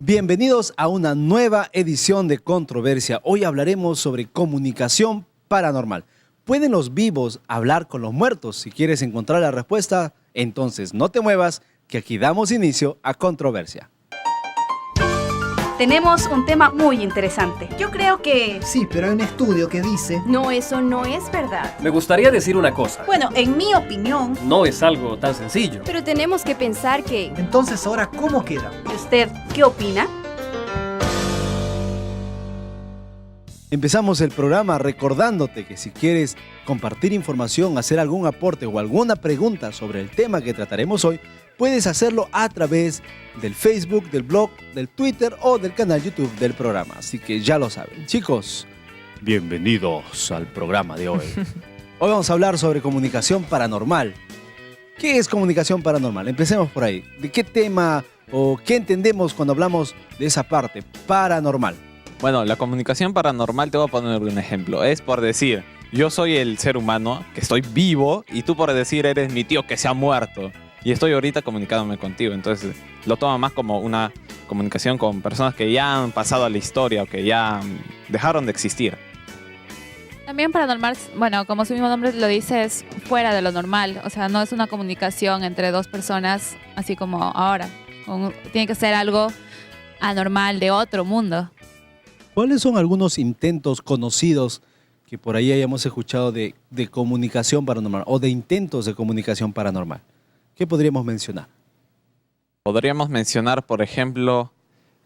Bienvenidos a una nueva edición de Controversia. Hoy hablaremos sobre comunicación paranormal. ¿Pueden los vivos hablar con los muertos? Si quieres encontrar la respuesta, entonces no te muevas, que aquí damos inicio a Controversia. Tenemos un tema muy interesante. Yo creo que... Sí, pero hay un estudio que dice... No, eso no es verdad. Me gustaría decir una cosa. Bueno, en mi opinión... No es algo tan sencillo. Pero tenemos que pensar que... Entonces, ¿ahora cómo queda? ¿Y usted qué opina? Empezamos el programa recordándote que si quieres compartir información, hacer algún aporte o alguna pregunta sobre el tema que trataremos hoy, puedes hacerlo a través del Facebook, del blog, del Twitter o del canal YouTube del programa. Así que ya lo saben. Chicos, bienvenidos al programa de hoy. Hoy vamos a hablar sobre comunicación paranormal. ¿Qué es comunicación paranormal? Empecemos por ahí. ¿De qué tema o qué entendemos cuando hablamos de esa parte paranormal? Bueno, la comunicación paranormal, te voy a poner un ejemplo. Es por decir, yo soy el ser humano que estoy vivo y tú por decir eres mi tío que se ha muerto. Y estoy ahorita comunicándome contigo. Entonces lo toma más como una comunicación con personas que ya han pasado a la historia o que ya dejaron de existir. También paranormal, bueno, como su mismo nombre lo dice, es fuera de lo normal. O sea, no es una comunicación entre dos personas así como ahora. Tiene que ser algo anormal de otro mundo. ¿Cuáles son algunos intentos conocidos que por ahí hayamos escuchado de comunicación paranormal o de intentos de comunicación paranormal? ¿Qué podríamos mencionar? Podríamos mencionar, por ejemplo,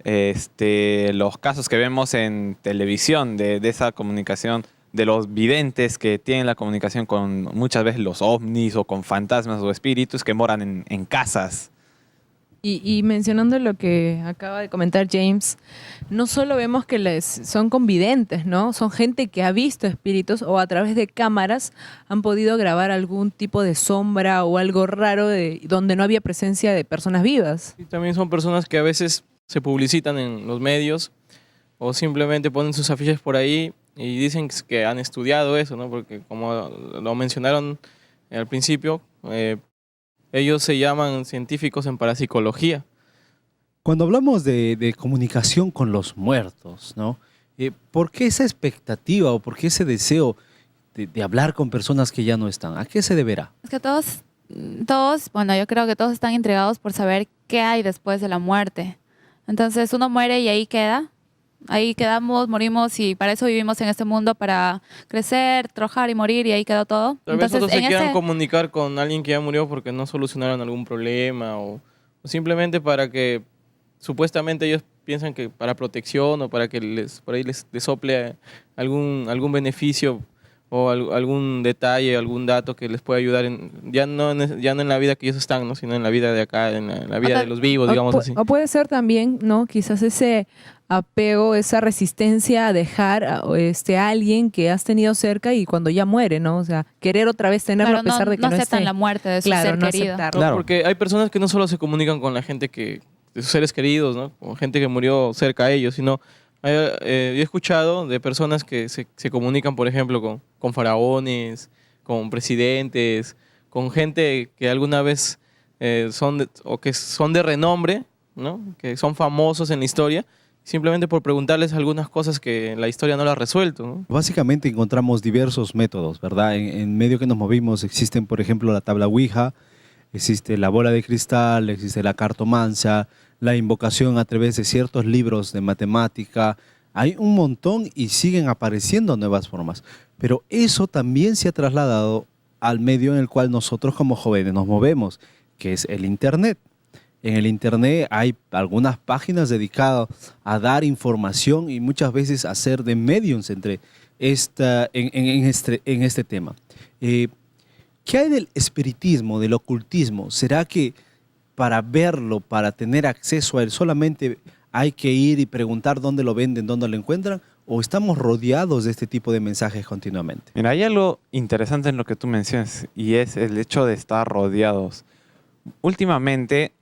los casos que vemos en televisión de esa comunicación, de los videntes que tienen la comunicación con muchas veces los ovnis o con fantasmas o espíritus que moran en casas. Y mencionando lo que acaba de comentar James, no solo vemos que son convidentes, ¿no? Son gente que ha visto espíritus o a través de cámaras han podido grabar algún tipo de sombra o algo raro donde no había presencia de personas vivas. Y también son personas que a veces se publicitan en los medios o simplemente ponen sus afiches por ahí y dicen que han estudiado eso, ¿no? Porque como lo mencionaron al principio, ellos se llaman científicos en parapsicología. Cuando hablamos de comunicación con los muertos, ¿no? ¿Por qué esa expectativa o por qué ese deseo de hablar con personas que ya no están? ¿A qué se deberá? Es que todos, bueno, yo creo que todos están intrigados por saber qué hay después de la muerte. Entonces uno muere y ahí queda. Ahí quedamos, morimos y para eso vivimos en este mundo, para crecer, trabajar y morir y ahí quedó todo. Tal vez Entonces, otros se quieran comunicar con alguien que ya murió porque no solucionaron algún problema o simplemente para que supuestamente ellos piensan que para protección o para que por ahí les sople algún beneficio o algún detalle, algún dato que les pueda ayudar ya no en la vida que ellos están, ¿no? Sino en la vida de acá, en la vida de los vivos, digamos así. O puede ser también, ¿no? Quizás ese apego, esa resistencia a dejar a alguien que has tenido cerca y cuando ya muere, ¿no? O sea, querer otra vez tenerlo a pesar de que no aceptan esté. la muerte de su ser querido. Aceptarlo. Claro. Porque hay personas que no solo se comunican con la gente de sus seres queridos, ¿no? Con gente que murió cerca a ellos, sino yo he escuchado de personas que se comunican, por ejemplo, con faraones, con presidentes, con gente que alguna vez son de renombre, ¿no? Que son famosos en la historia, simplemente por preguntarles algunas cosas que la historia no la ha resuelto, ¿no? Básicamente encontramos diversos métodos, ¿verdad? En medio que nos movimos existen, por ejemplo, la tabla Ouija, existe la bola de cristal, existe la cartomancia, la invocación a través de ciertos libros de matemática. Hay un montón y siguen apareciendo nuevas formas. Pero eso también se ha trasladado al medio en el cual nosotros como jóvenes nos movemos, que es el Internet. En el Internet hay algunas páginas dedicadas a dar información y muchas veces a hacer de mediums en este tema. ¿Qué hay del espiritismo, del ocultismo? ¿Será que para verlo, para tener acceso a él, solamente hay que ir y preguntar dónde lo venden, dónde lo encuentran? ¿O estamos rodeados de este tipo de mensajes continuamente? Mira, hay algo interesante en lo que tú mencionas y es el hecho de estar rodeados. Últimamente,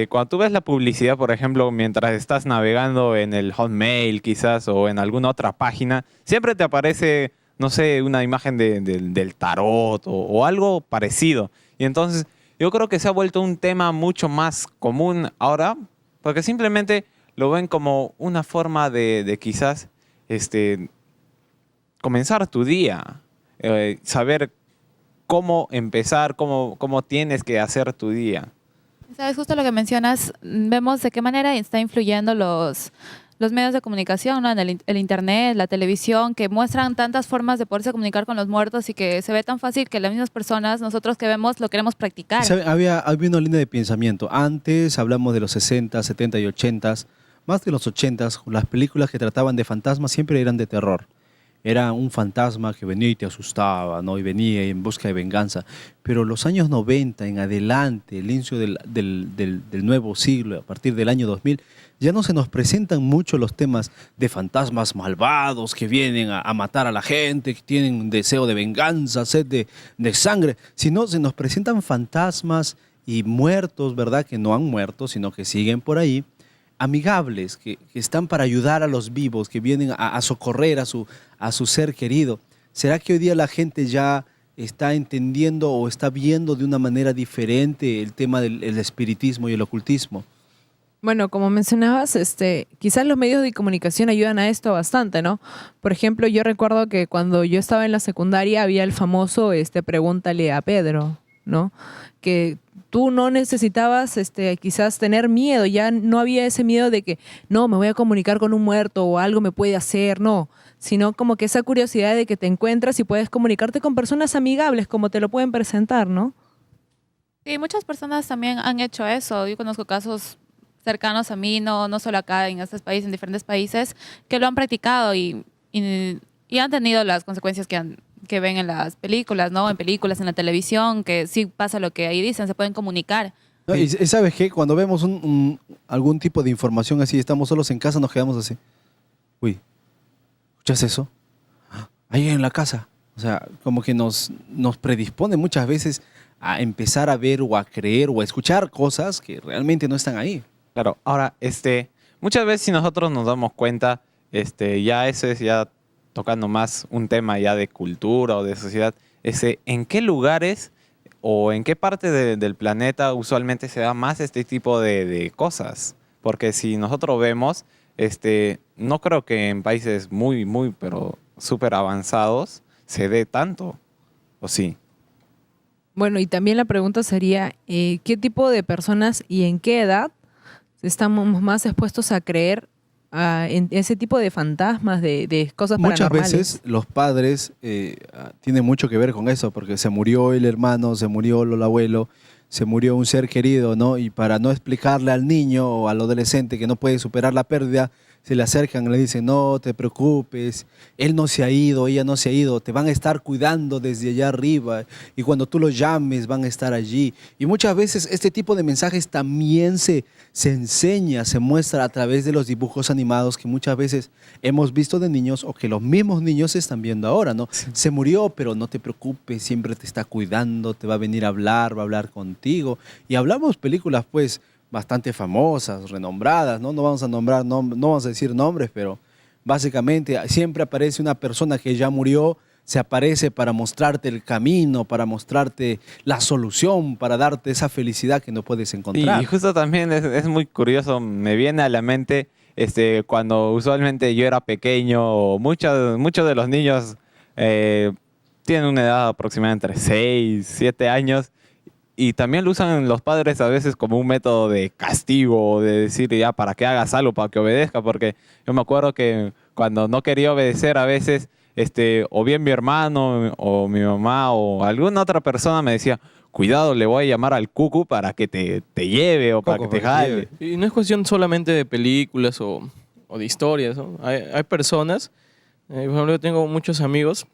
cuando tú ves la publicidad, por ejemplo, mientras estás navegando en el Hotmail quizás o en alguna otra página, siempre te aparece, no sé, una imagen del tarot o algo parecido. Y entonces yo creo que se ha vuelto un tema mucho más común ahora, porque simplemente lo ven como una forma de quizás comenzar tu día, saber cómo empezar, cómo tienes que hacer tu día. Sabes, justo lo que mencionas, vemos de qué manera está influyendo los medios de comunicación, ¿no? El internet, la televisión, que muestran tantas formas de poderse comunicar con los muertos y que se ve tan fácil que las mismas personas, nosotros que vemos, lo queremos practicar. ¿Sabe? Había una línea de pensamiento. Antes hablamos de los 60, 70 y 80, más de los 80, las películas que trataban de fantasmas siempre eran de terror. Era un fantasma que venía y te asustaba, ¿no? Y venía en busca de venganza. Pero los años 90 en adelante, el inicio del nuevo siglo, a partir del año 2000, ya no se nos presentan mucho los temas de fantasmas malvados que vienen a matar a la gente, que tienen un deseo de venganza, sed de sangre, sino se nos presentan fantasmas y muertos, ¿verdad? Que no han muerto, sino que siguen por ahí, amigables, que están para ayudar a los vivos, que vienen a socorrer a su ser querido. ¿Será que hoy día la gente ya está entendiendo o está viendo de una manera diferente el tema del espiritismo y el ocultismo? Bueno, como mencionabas, quizás los medios de comunicación ayudan a esto bastante, ¿no? Por ejemplo, yo recuerdo que cuando yo estaba en la secundaria había el famoso Pregúntale a Pedro, ¿no? Que tú no necesitabas quizás tener miedo, ya no había ese miedo de que no, me voy a comunicar con un muerto o algo me puede hacer, no, sino como que esa curiosidad de que te encuentras y puedes comunicarte con personas amigables como te lo pueden presentar, ¿no? Sí, muchas personas también han hecho eso. Yo conozco casos cercanos a mí, no solo acá en estos países, en diferentes países, que lo han practicado y han tenido las consecuencias que ven en las películas, ¿no? En películas, en la televisión, que sí pasa lo que ahí dicen, se pueden comunicar. No, y ¿sabes qué? Cuando vemos algún tipo de información así, estamos solos en casa, nos quedamos así. Uy, ¿escuchas eso? Ahí en la casa. O sea, como que nos predispone muchas veces a empezar a ver o a creer o a escuchar cosas que realmente no están ahí. Claro, ahora, muchas veces si nosotros nos damos cuenta, ya eso es ya tocando más un tema ya de cultura o de sociedad, ¿en qué lugares o en qué parte del planeta usualmente se da más este tipo de cosas? Porque si nosotros vemos, no creo que en países muy, pero súper avanzados se dé tanto, ¿o sí? Bueno, y también la pregunta sería, ¿qué tipo de personas y en qué edad estamos más expuestos a creer en ese tipo de fantasmas, de cosas Muchas paranormales? veces los padres tienen mucho que ver con eso, porque se murió el hermano, se murió el abuelo, se murió un ser querido, ¿no? Y para no explicarle al niño o al adolescente que no puede superar la pérdida, se le acercan y le dicen, no te preocupes, él no se ha ido, ella no se ha ido, te van a estar cuidando desde allá arriba y cuando tú los llames van a estar allí. Y muchas veces este tipo de mensajes también se enseña, se muestra a través de los dibujos animados que muchas veces hemos visto de niños o que los mismos niños están viendo ahora, ¿no? Sí. Se murió, pero no te preocupes, siempre te está cuidando, te va a venir a hablar, va a hablar contigo. Y hablamos películas, pues, bastante famosas, renombradas, ¿no? No vamos a nombrar, no vamos a decir nombres, pero básicamente siempre aparece una persona que ya murió, se aparece para mostrarte el camino, para mostrarte la solución, para darte esa felicidad que no puedes encontrar. Y justo también es muy curioso, me viene a la mente cuando usualmente yo era pequeño, muchos de los niños tienen una edad aproximadamente entre 6, 7 años, y también lo usan los padres a veces como un método de castigo, de decir ya para que hagas algo, para que obedezca, porque yo me acuerdo que cuando no quería obedecer a veces, o bien mi hermano o mi mamá o alguna otra persona me decía, cuidado, le voy a llamar al cucu para que te lleve o para que te jale. Y no es cuestión solamente de películas o de historias, ¿no? Hay personas, por ejemplo, yo tengo muchos amigos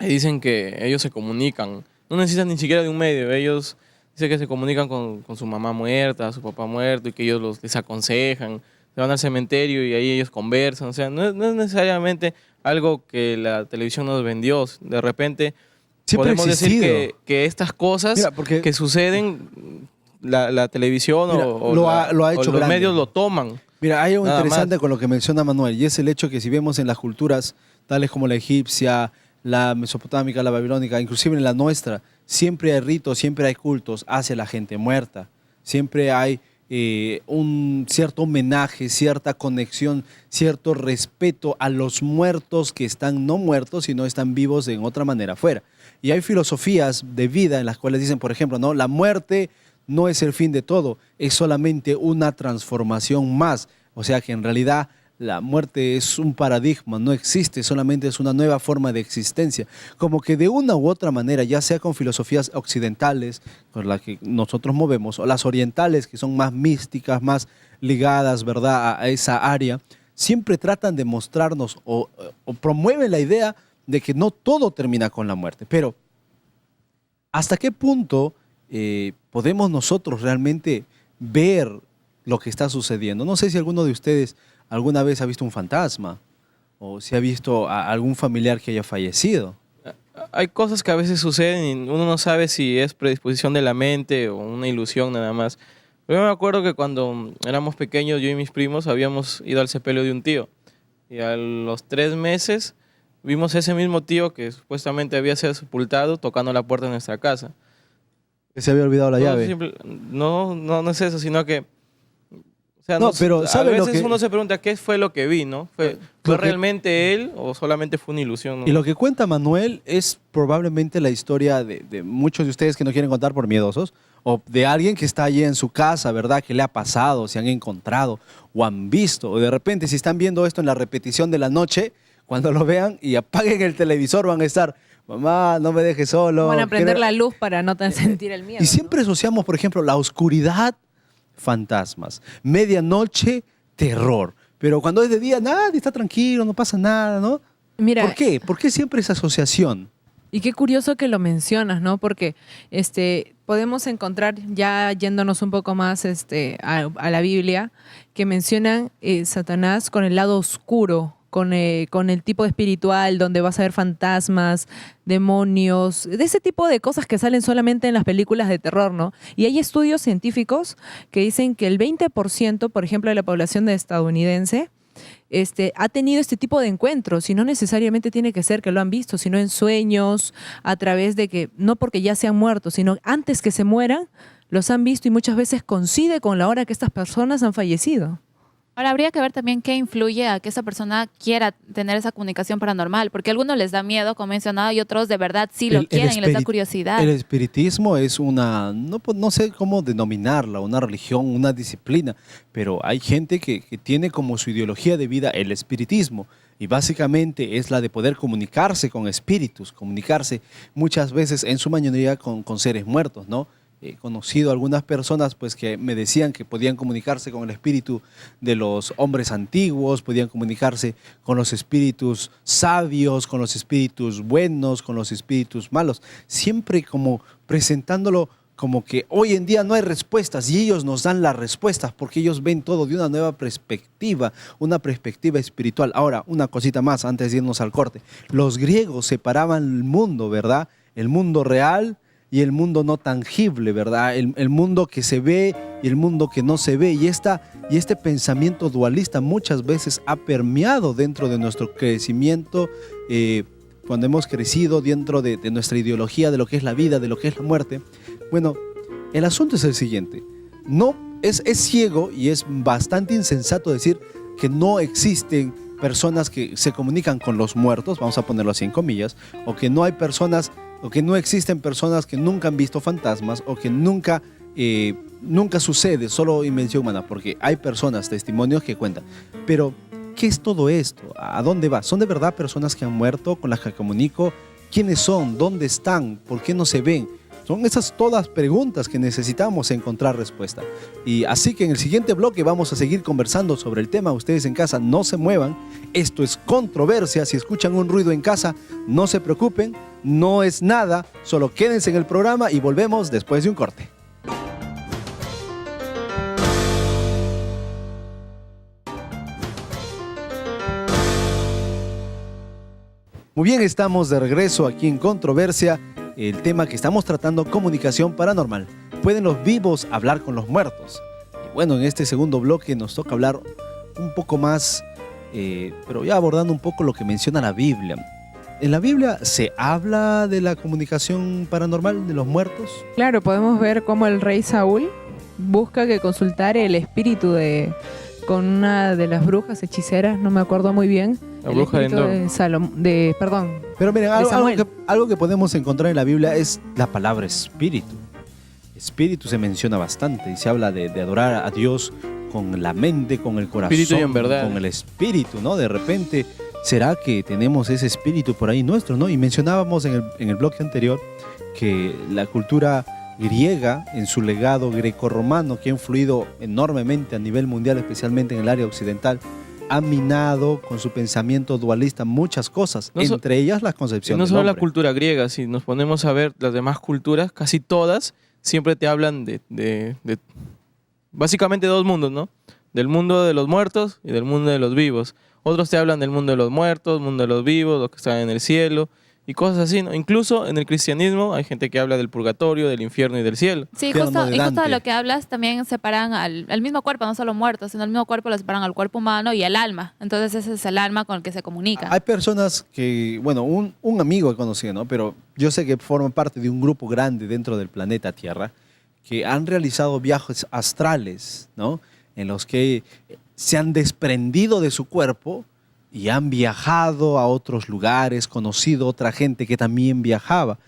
que dicen que ellos se comunican. No necesitan ni siquiera de un medio. Ellos dicen que se comunican con su mamá muerta, su papá muerto, y que ellos les aconsejan. Se van al cementerio y ahí ellos conversan. O sea, no es necesariamente algo que la televisión nos vendió. De repente siempre podemos decir que estas cosas que suceden, la televisión o los medios lo toman. Mira, hay algo interesante con lo que menciona Manuel, y es el hecho que si vemos en las culturas tales como la egipcia, la mesopotámica, la babilónica, inclusive en la nuestra, siempre hay ritos, siempre hay cultos hacia la gente muerta. Siempre hay un cierto homenaje, cierta conexión, cierto respeto a los muertos que están no muertos, sino están vivos en otra manera afuera. Y hay filosofías de vida en las cuales dicen, por ejemplo, ¿no? La muerte no es el fin de todo, es solamente una transformación más. O sea que en realidad la muerte es un paradigma, no existe, solamente es una nueva forma de existencia. Como que de una u otra manera, ya sea con filosofías occidentales, con las que nosotros movemos, o las orientales, que son más místicas, más ligadas, ¿verdad?, a esa área, siempre tratan de mostrarnos o promueven la idea de que no todo termina con la muerte. Pero, ¿hasta qué punto podemos nosotros realmente ver lo que está sucediendo? No sé si alguno de ustedes alguna vez ha visto un fantasma o si ha visto a algún familiar que haya fallecido. Hay cosas que a veces suceden y uno no sabe si es predisposición de la mente o una ilusión nada más. Pero yo me acuerdo que cuando éramos pequeños, yo y mis primos habíamos ido al sepelio de un tío. Y a los 3 meses vimos ese mismo tío que supuestamente había sido sepultado tocando la puerta de nuestra casa. Que se había olvidado la llave. No es eso, sino que... O sea, No, pero a ¿sabe lo veces que- uno se pregunta qué fue lo que vi, ¿no? ¿Fue realmente él o solamente fue una ilusión? ¿no? Y lo que cuenta Manuel es probablemente la historia de muchos de ustedes que no quieren contar por miedosos, o de alguien que está allí en su casa, ¿verdad? Que le ha pasado, se han encontrado o han visto. O de repente, si están viendo esto en la repetición de la noche, cuando lo vean y apaguen el televisor, van a estar, mamá, no me dejes solo. Van a prender quiero-". la luz para no sentir el miedo. Y siempre asociamos, por ejemplo, la oscuridad, fantasmas. Medianoche, terror. Pero cuando es de día, nadie está tranquilo, no pasa nada, ¿no? Mira, ¿Por qué? ¿Por qué siempre esa asociación? y qué curioso que lo mencionas, ¿no? Porque podemos encontrar, ya yéndonos un poco más a la Biblia, que mencionan Satanás con el lado oscuro, con el tipo espiritual, donde vas a ver fantasmas, demonios, de ese tipo de cosas que salen solamente en las películas de terror, ¿no? Y hay estudios científicos que dicen que el 20%, por ejemplo, de la población estadounidense, ha tenido este tipo de encuentros y no necesariamente tiene que ser que lo han visto, sino en sueños, a través de que, no porque ya se han muerto, sino antes que se mueran, los han visto y muchas veces coincide con la hora que estas personas han fallecido. Ahora, habría que ver también qué influye a que esa persona quiera tener esa comunicación paranormal, porque a algunos les da miedo, como mencionaba, y otros de verdad sí lo quieren y les da curiosidad. El espiritismo es una, no sé cómo denominarla, una religión, una disciplina, pero hay gente que tiene como su ideología de vida el espiritismo. Y básicamente es la de poder comunicarse con espíritus, comunicarse muchas veces en su mayoría con seres muertos, ¿no? He conocido algunas personas pues, que me decían que podían comunicarse con el espíritu de los hombres antiguos, podían comunicarse con los espíritus sabios, con los espíritus buenos, con los espíritus malos, siempre como presentándolo como que hoy en día no hay respuestas y ellos nos dan las respuestas porque ellos ven todo de una nueva perspectiva, una perspectiva espiritual. Ahora, una cosita más antes de irnos al corte. Los griegos separaban el mundo, ¿verdad? El mundo real y el mundo no tangible, ¿verdad? El mundo que se ve y el mundo que no se ve. Y este pensamiento dualista muchas veces ha permeado dentro de nuestro crecimiento, cuando hemos crecido dentro de nuestra ideología de lo que es la vida, de lo que es la muerte. Bueno, el asunto es el siguiente. No, es ciego y es bastante insensato decir que no existen personas que se comunican con los muertos, vamos a ponerlo así en comillas, o que no hay personas, o que no existen personas que nunca han visto fantasmas, o que nunca sucede, solo invención humana, porque hay personas, testimonios que cuentan. Pero, ¿qué es todo esto? ¿A dónde va? ¿Son de verdad personas que han muerto, con las que comunico? ¿Quiénes son? ¿Dónde están? ¿Por qué no se ven? Son esas todas preguntas que necesitamos encontrar respuesta. Y así que en el siguiente bloque vamos a seguir conversando sobre el tema. Ustedes en casa no se muevan. Esto es Controversia. Si escuchan un ruido en casa, no se preocupen. No es nada. Solo quédense en el programa y volvemos después de un corte. Muy bien, estamos de regreso aquí en Controversia. El tema que estamos tratando, comunicación paranormal. ¿Pueden los vivos hablar con los muertos? Y bueno, en este segundo bloque nos toca hablar un poco más, pero ya abordando un poco lo que menciona la Biblia. ¿En la Biblia se habla de la comunicación paranormal de los muertos? Claro, podemos ver cómo el rey Saúl busca que consultar el espíritu con una de las brujas hechiceras, no me acuerdo muy bien. La el bruja de espíritu Endor. perdón. Pero miren, De Samuel. algo que podemos encontrar en la Biblia es la palabra espíritu. Espíritu se menciona bastante y se habla de adorar a Dios con la mente, con el corazón, Espíritu y en verdad. con el espíritu, ¿no? De repente, ¿será que tenemos ese espíritu por ahí nuestro, no? Y mencionábamos en el bloque anterior que la cultura griega, en su legado grecorromano, que ha influido enormemente a nivel mundial, especialmente en el área occidental, ha minado con su pensamiento dualista muchas cosas, entre ellas la Y concepción no del solo la hombre. cultura griega, si nos ponemos a ver las demás culturas, casi todas siempre te hablan de básicamente dos mundos, ¿no? Del mundo de los muertos y del mundo de los vivos. Otros te hablan del mundo de los muertos, mundo de los vivos, los que están en el cielo y cosas así, ¿no? Incluso en el cristianismo hay gente que habla del purgatorio, del infierno y del cielo. Sí, Infierno justo, de y justo de Dante. lo que hablas también separan al mismo cuerpo, no solo muertos, sino al mismo cuerpo lo separan al cuerpo humano y al alma. Entonces ese es el alma con el que se comunica. Hay personas que, bueno, un amigo he conocido, ¿no? Pero yo sé que forman parte de un grupo grande dentro del planeta Tierra que han realizado viajes astrales, ¿no? En los que se han desprendido de su cuerpo y han viajado a otros lugares, conocido otra gente que también viajaba.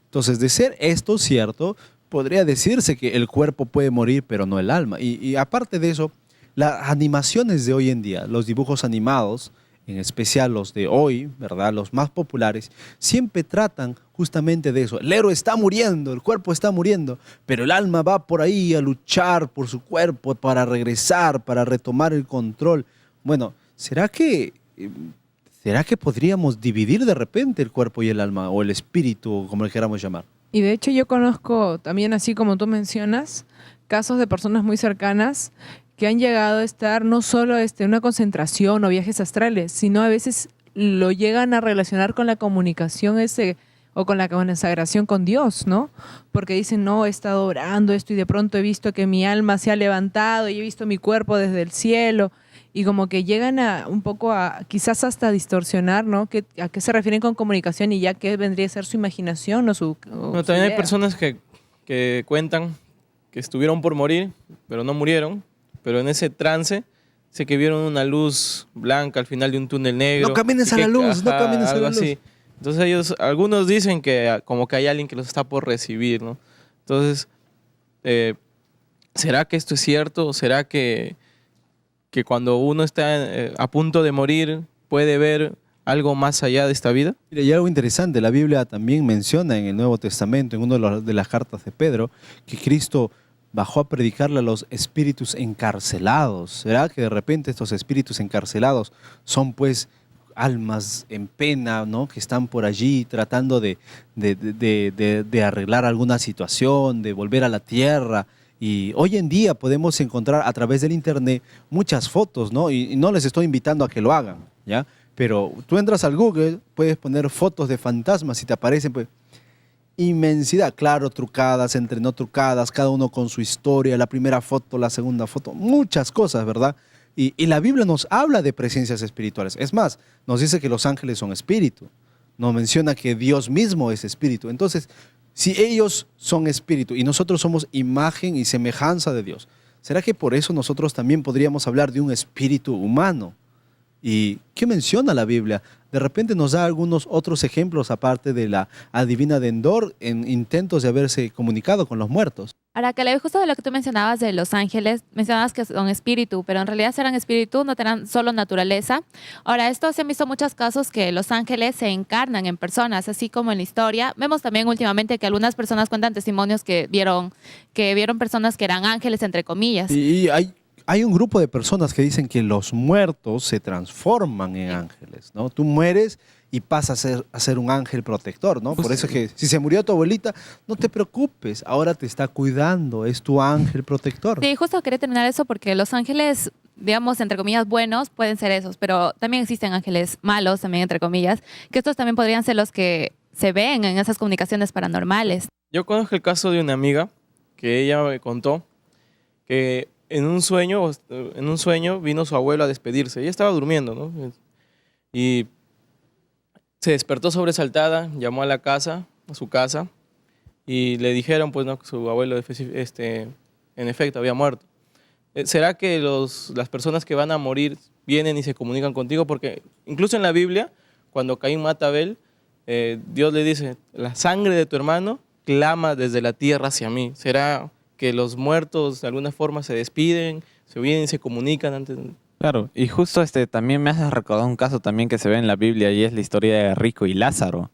Entonces, de ser esto cierto, podría decirse que el cuerpo puede morir, pero no el alma. Y aparte de eso, las animaciones de hoy en día, los dibujos animados, en especial los de hoy, ¿verdad? Los más populares, siempre tratan justamente de eso. El héroe está muriendo, el cuerpo está muriendo, pero el alma va por ahí a luchar por su cuerpo para regresar, para retomar el control. Bueno, ¿será que podríamos dividir de repente el cuerpo y el alma, o el espíritu, como le queramos llamar? Y de hecho yo conozco también, así como tú mencionas, casos de personas muy cercanas que han llegado a estar no solo en una concentración o viajes astrales, sino a veces lo llegan a relacionar con la comunicación o con la consagración con Dios, ¿no? Porque dicen, no, he estado orando esto y de pronto he visto que mi alma se ha levantado y he visto mi cuerpo desde el cielo. Y como que llegan a un poco a quizás hasta distorsionar, ¿no? ¿A qué se refieren con comunicación y ya qué vendría a ser su imaginación o su Bueno, también hay idea? personas que cuentan que estuvieron por morir, pero no murieron, pero en ese trance sé que vieron una luz blanca al final de un túnel negro. No camines y a la que- luz, no ajá, camines a algo la luz. así. Entonces algunos dicen que como que hay alguien que los está por recibir, ¿no? Entonces, ¿será que esto es cierto? ¿Será que cuando uno está a punto de morir puede ver algo más allá de esta vida? Mira, y algo interesante, la Biblia también menciona en el Nuevo Testamento, en una de las cartas de Pedro, que Cristo bajó a predicarle a los espíritus encarcelados. ¿Será que de repente estos espíritus encarcelados son pues almas en pena, ¿no? Que están por allí tratando de arreglar alguna situación, de volver a la tierra? Y hoy en día podemos encontrar a través del internet muchas fotos, ¿no? Y no les estoy invitando a que lo hagan, ¿ya? Pero tú entras al Google, puedes poner fotos de fantasmas y te aparecen pues inmensidad, claro, trucadas, entre no trucadas, cada uno con su historia, la primera foto, la segunda foto, muchas cosas, ¿verdad? Y la Biblia nos habla de presencias espirituales. Es más, nos dice que los ángeles son espíritu. Nos menciona que Dios mismo es espíritu. Entonces, si ellos son espíritu y nosotros somos imagen y semejanza de Dios, ¿será que por eso nosotros también podríamos hablar de un espíritu humano? ¿Y qué menciona la Biblia? De repente nos da algunos otros ejemplos aparte de la adivina de Endor en intentos de haberse comunicado con los muertos. Ahora, que justo de lo que tú mencionabas de los ángeles, mencionabas que son espíritu, pero en realidad serán espíritu, no tendrán solo naturaleza. Ahora, esto se han visto muchos casos que los ángeles se encarnan en personas, así como en la historia. Vemos también últimamente que algunas personas cuentan testimonios que vieron personas que eran ángeles, entre comillas. Y hay un grupo de personas que dicen que los muertos se transforman en ángeles, ¿no? Tú mueres y pasas a ser un ángel protector, ¿no? Por eso es que si se murió tu abuelita, no te preocupes, ahora te está cuidando, es tu ángel protector. Sí, justo quería terminar eso porque los ángeles, digamos, entre comillas, buenos, pueden ser esos, pero también existen ángeles malos, también entre comillas, que estos también podrían ser los que se ven en esas comunicaciones paranormales. Yo conozco el caso de una amiga que ella me contó que en un sueño vino su abuelo a despedirse. Ella estaba durmiendo, ¿no? Y se despertó sobresaltada, llamó a su casa, y le dijeron, pues, ¿no? Que su abuelo en efecto había muerto. ¿Será que las personas que van a morir vienen y se comunican contigo? Porque incluso en la Biblia, cuando Caín mata a Abel, Dios le dice, la sangre de tu hermano clama desde la tierra hacia mí. ¿Será que los muertos de alguna forma se despiden, se vienen y se comunican antes? Claro, y justo también me hace recordar un caso también que se ve en la Biblia y es la historia de Rico y Lázaro,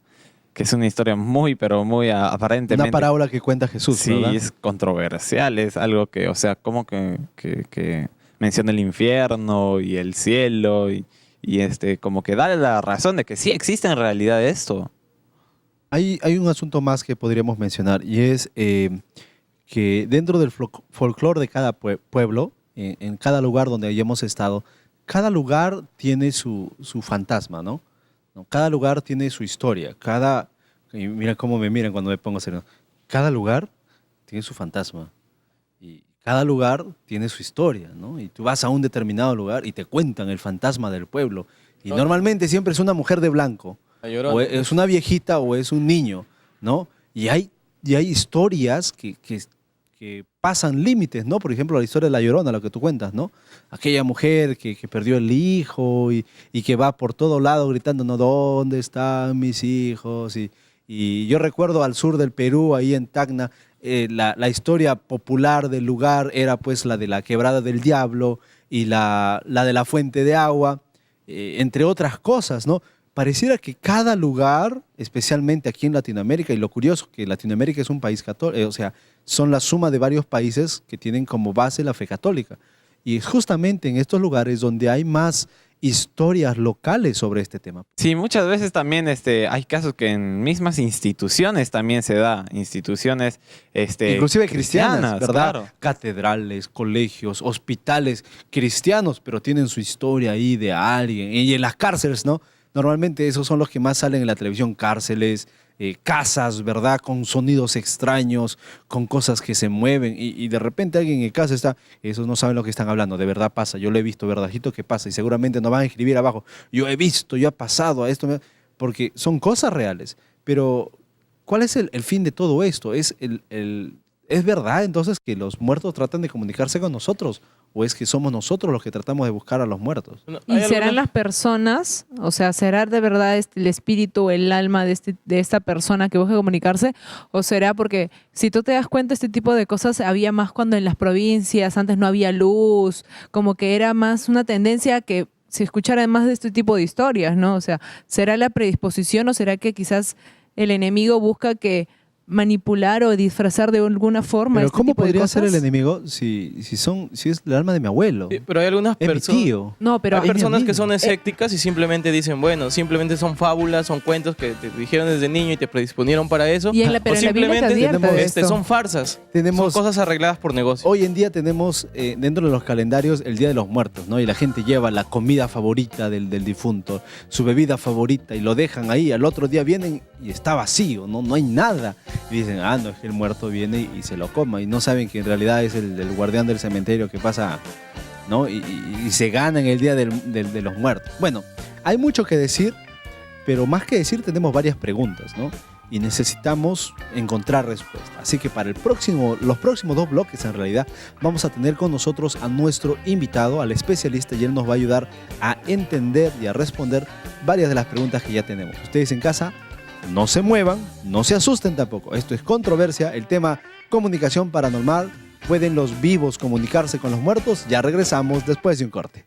que es una historia muy, pero muy aparentemente... Una parábola que cuenta Jesús, sí, ¿verdad? es controversial, es algo que, o sea, como que menciona el infierno y el cielo y como que da la razón de que sí existe en realidad esto. Hay un asunto más que podríamos mencionar y es que dentro del folclore de cada pueblo, en cada lugar donde hayamos estado, cada lugar tiene su fantasma, ¿no? Cada lugar tiene su historia. Y mira cómo me miran cuando me pongo serio. Cada lugar tiene su fantasma. Y cada lugar tiene su historia, ¿no? Y tú vas a un determinado lugar y te cuentan el fantasma del pueblo. Y normalmente siempre es una mujer de blanco. O es una viejita o es un niño, ¿no? Y hay historias que pasan límites, ¿no? Por ejemplo, la historia de La Llorona, lo que tú cuentas, ¿no? Aquella mujer que perdió el hijo y que va por todo lado gritando, ¿no? ¿Dónde están mis hijos? Y yo recuerdo al sur del Perú, ahí en Tacna, la historia popular del lugar era pues la de la Quebrada del Diablo y la de la Fuente de Agua, entre otras cosas, ¿no? Pareciera que cada lugar, especialmente aquí en Latinoamérica, y lo curioso que Latinoamérica es un país católico, o sea, son la suma de varios países que tienen como base la fe católica. Y es justamente en estos lugares donde hay más historias locales sobre este tema. Sí, muchas veces también hay casos que en mismas instituciones también se da, instituciones inclusive cristianas, ¿verdad? Claro. Catedrales, colegios, hospitales cristianos, pero tienen su historia ahí de alguien. Y en las cárceles, ¿no? Normalmente esos son los que más salen en la televisión, cárceles, casas, ¿verdad? Con sonidos extraños, con cosas que se mueven y de repente alguien en casa está, esos no saben lo que están hablando, de verdad pasa, yo lo he visto, verdadito que pasa y seguramente nos van a escribir abajo, yo he visto, yo he pasado a esto, porque son cosas reales, pero ¿cuál es el fin de todo esto? ¿Es verdad entonces que los muertos tratan de comunicarse con nosotros? ¿O es que somos nosotros los que tratamos de buscar a los muertos? ¿Y serán las personas, o sea, será de verdad el espíritu o el alma de esta persona que busca comunicarse? ¿O será porque si tú te das cuenta este tipo de cosas había más cuando en las provincias, antes no había luz, como que era más una tendencia que se escuchara más de este tipo de historias, ¿no? O sea, ¿será la predisposición o será que quizás el enemigo busca que manipular o disfrazar de alguna forma? Pero ¿cómo podría ser el enemigo si es el alma de mi abuelo? Sí, pero hay algunas personas. No, pero hay personas que son escépticas y simplemente dicen, bueno, simplemente son fábulas, son cuentos que te dijeron desde niño y te predisponieron para eso. Pero o simplemente son farsas. Son cosas arregladas por negocio. Hoy en día tenemos dentro de los calendarios el Día de los Muertos, ¿no? Y la gente lleva la comida favorita del difunto, su bebida favorita y lo dejan ahí. Al otro día vienen y está vacío, no hay nada. Y dicen, no, es que el muerto viene y se lo coma. Y no saben que en realidad es el guardián del cementerio que pasa, ¿no? Y se gana en el Día de los Muertos. Bueno, hay mucho que decir, pero más que decir tenemos varias preguntas, ¿no? Y necesitamos encontrar respuestas. Así que para los próximos 2 bloques, en realidad, vamos a tener con nosotros a nuestro invitado, al especialista, y él nos va a ayudar a entender y a responder varias de las preguntas que ya tenemos. Ustedes en casa, no se muevan, no se asusten tampoco. Esto es Controversia, el tema comunicación paranormal. ¿Pueden los vivos comunicarse con los muertos? Ya regresamos después de un corte.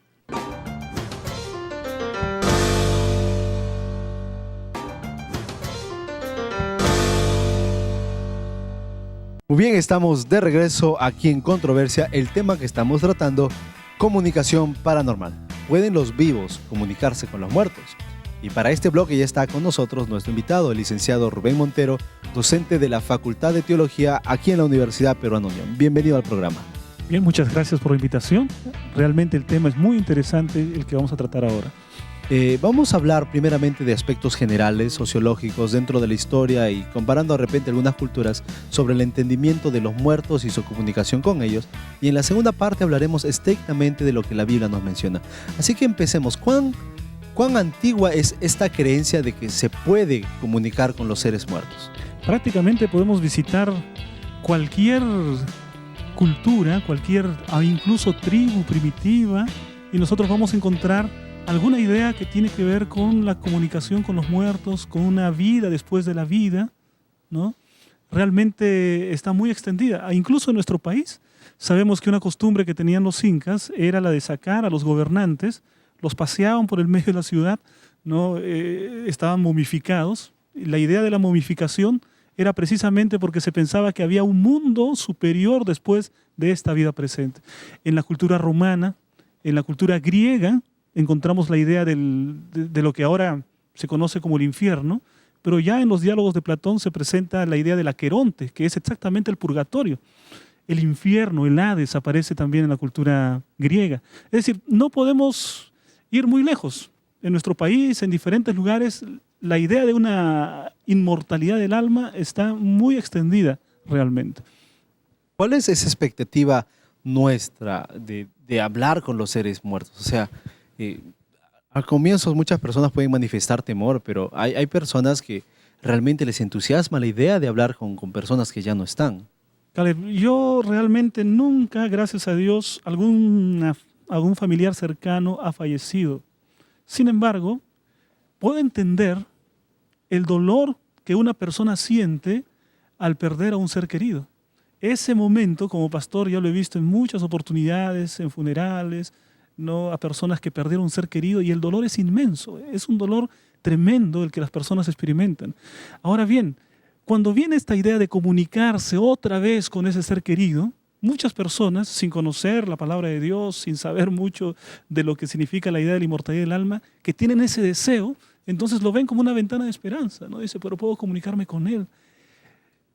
Muy bien, estamos de regreso aquí en Controversia. El tema que estamos tratando, comunicación paranormal. ¿Pueden los vivos comunicarse con los muertos? Y para este bloque ya está con nosotros nuestro invitado, el licenciado Rubén Montero, docente de la Facultad de Teología aquí en la Universidad Peruana Unión. Bienvenido al programa. Bien, muchas gracias por la invitación. Realmente el tema es muy interesante, el que vamos a tratar ahora. Vamos a hablar primeramente de aspectos generales, sociológicos, dentro de la historia y comparando de repente algunas culturas sobre el entendimiento de los muertos y su comunicación con ellos. Y en la segunda parte hablaremos estrictamente de lo que la Biblia nos menciona. Así que empecemos. ¿Cuán antigua es esta creencia de que se puede comunicar con los seres muertos? Prácticamente podemos visitar cualquier cultura, incluso tribu primitiva, y nosotros vamos a encontrar alguna idea que tiene que ver con la comunicación con los muertos, con una vida después de la vida, ¿no? Realmente está muy extendida. Incluso en nuestro país sabemos que una costumbre que tenían los incas era la de sacar a los gobernantes, los paseaban por el medio de la ciudad, ¿no? Estaban momificados. La idea de la momificación era precisamente porque se pensaba que había un mundo superior después de esta vida presente. En la cultura romana, en la cultura griega, encontramos la idea de lo que ahora se conoce como el infierno, pero ya en los diálogos de Platón se presenta la idea del aqueronte, que es exactamente el purgatorio. El infierno, el Hades, aparece también en la cultura griega. Es decir, no podemos ir muy lejos. En nuestro país, en diferentes lugares, la idea de una inmortalidad del alma está muy extendida realmente. ¿Cuál es esa expectativa nuestra de hablar con los seres muertos? O sea, al comienzo muchas personas pueden manifestar temor, pero hay personas que realmente les entusiasma la idea de hablar con personas que ya no están. Caleb, yo realmente nunca, gracias a Dios, algún familiar cercano ha fallecido. Sin embargo, puedo entender el dolor que una persona siente al perder a un ser querido. Ese momento, como pastor, ya lo he visto en muchas oportunidades, en funerales, ¿no? A personas que perdieron un ser querido, y el dolor es inmenso, es un dolor tremendo el que las personas experimentan. Ahora bien, cuando viene esta idea de comunicarse otra vez con ese ser querido, muchas personas, sin conocer la palabra de Dios, sin saber mucho de lo que significa la idea de la inmortalidad del alma, que tienen ese deseo, entonces lo ven como una ventana de esperanza, ¿no? Dice, pero puedo comunicarme con él.